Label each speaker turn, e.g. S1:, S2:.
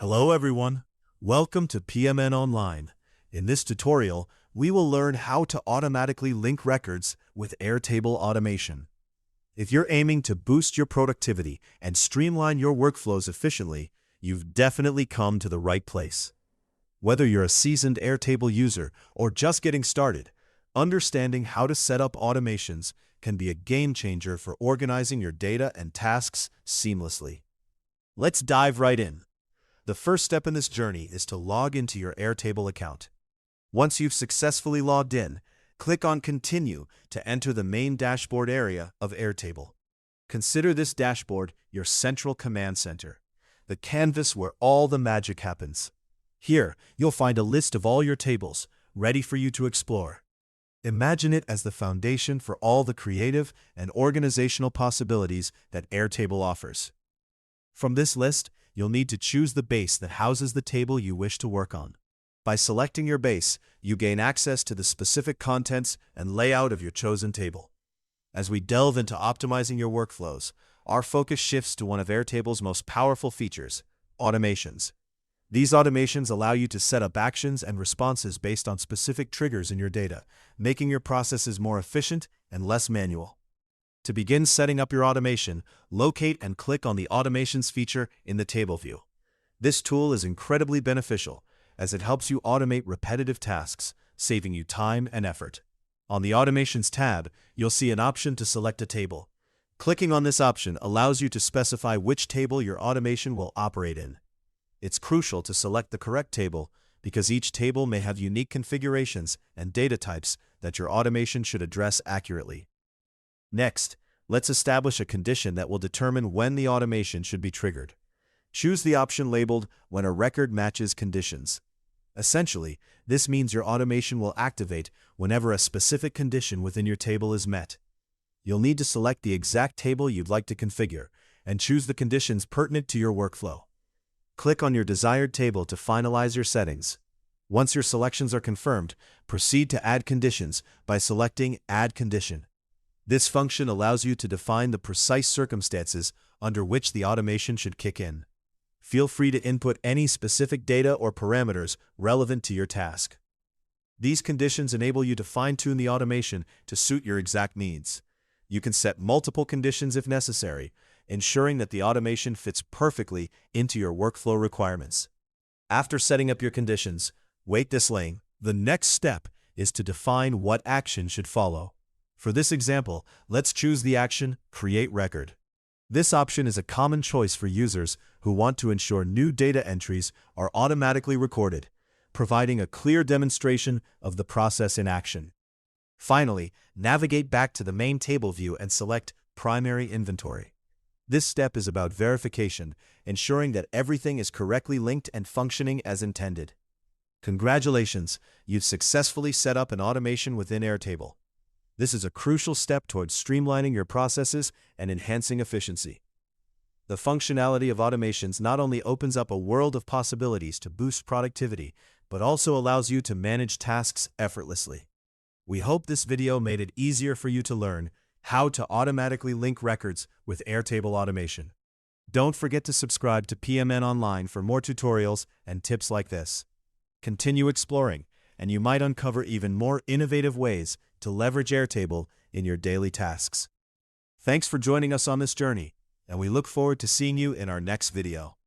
S1: Hello everyone, welcome to PMN Online. In this tutorial, we will learn how to automatically link records with Airtable Automation. If you're aiming to boost your productivity and streamline your workflows efficiently, you've definitely come to the right place. Whether you're a seasoned Airtable user or just getting started, understanding how to set up automations can be a game changer for organizing your data and tasks seamlessly. Let's dive right in. The first step in this journey is to log into your Airtable account. Once you've successfully logged in, click on Continue to enter the main dashboard area of Airtable. Consider this dashboard your central command center, the canvas where all the magic happens. Here, you'll find a list of all your tables, ready for you to explore. Imagine it as the foundation for all the creative and organizational possibilities that Airtable offers. From this list, you'll need to choose the base that houses the table you wish to work on. By selecting your base, you gain access to the specific contents and layout of your chosen table. As we delve into optimizing your workflows, our focus shifts to one of Airtable's most powerful features, automations. These automations allow you to set up actions and responses based on specific triggers in your data, making your processes more efficient and less manual. To begin setting up your automation, locate and click on the Automations feature in the table view. This tool is incredibly beneficial as it helps you automate repetitive tasks, saving you time and effort. On the Automations tab, you'll see an option to select a table. Clicking on this option allows you to specify which table your automation will operate in. It's crucial to select the correct table because each table may have unique configurations and data types that your automation should address accurately. Next, let's establish a condition that will determine when the automation should be triggered. Choose the option labeled "When a record matches conditions." Essentially, this means your automation will activate whenever a specific condition within your table is met. You'll need to select the exact table you'd like to configure and choose the conditions pertinent to your workflow. Click on your desired table to finalize your settings. Once your selections are confirmed, proceed to add conditions by selecting Add Condition. This function allows you to define the precise circumstances under which the automation should kick in. Feel free to input any specific data or parameters relevant to your task. These conditions enable you to fine-tune the automation to suit your exact needs. You can set multiple conditions if necessary, ensuring that the automation fits perfectly into your workflow requirements. After setting up your conditions, wait this lane. The next step is to define what action should follow. For this example, let's choose the action Create Record. This option is a common choice for users who want to ensure new data entries are automatically recorded, providing a clear demonstration of the process in action. Finally, navigate back to the main table view and select Primary Inventory. This step is about verification, ensuring that everything is correctly linked and functioning as intended. Congratulations, you've successfully set up an automation within Airtable. This is a crucial step towards streamlining your processes and enhancing efficiency. The functionality of automations not only opens up a world of possibilities to boost productivity, but also allows you to manage tasks effortlessly. We hope this video made it easier for you to learn how to automatically link records with Airtable Automation. Don't forget to subscribe to PMN Online for more tutorials and tips like this. Continue exploring, and you might uncover even more innovative ways to leverage Airtable in your daily tasks. Thanks for joining us on this journey, and we look forward to seeing you in our next video.